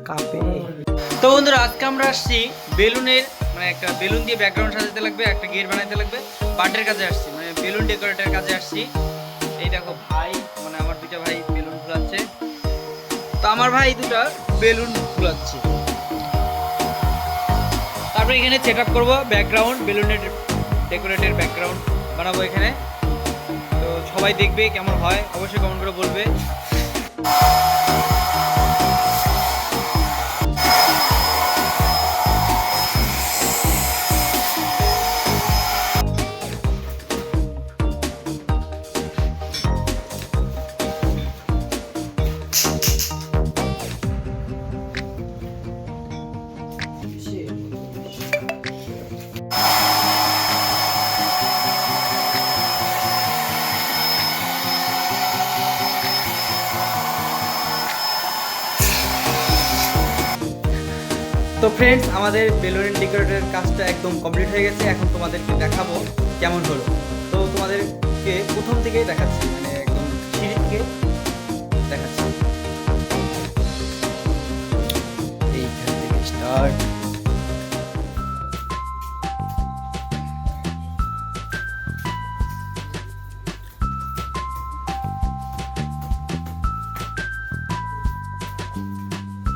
কাঁপে। তো বন্ধুরা আজকে আমরা আসছি বেলুনের মানে একটা বেলুন দিয়ে ব্যাকগ্রাউন্ড সাজাতে লাগবে, একটা গেট বানাইতে লাগবে, বার্থডের কাজে আসছি, মানে বেলুন ডেকোরেটের কাজে আসছি। এই দেখো ভাই, মানে আমার দুইটা ভাই বেলুন ফুলাচ্ছে। তো আমার ভাই দুটা বেলুন ফুলাচ্ছে। তারপরে এখানে সেট আপ করবো ব্যাকগ্রাউন্ড, বেলুনের ডেকোরেটের ব্যাকগ্রাউন্ড বানাবো এখানে। তো সবাই দেখবে কেমন হয়, অবশ্যই কমেন্ট করে বলবে। তো ফ্রেন্ডস, আমাদের বেলুন ডেকোরেটের কাজটা একদম কমপ্লিট হয়ে গেছে। এখন তোমাদেরকে দেখাবো কেমন হলো। তো তোমাদেরকে প্রথম থেকেই দেখাচ্ছি, মানে একদম সিঁড়ি থেকে দেখাচ্ছি। এইখান থেকে স্টার্ট।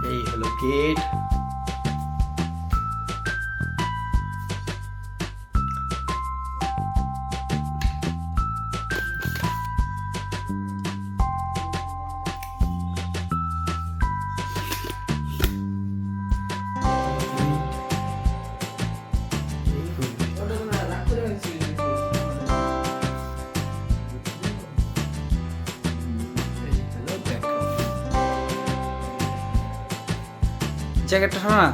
এই হলো গেট। জ্যাকেটটা শোনা না।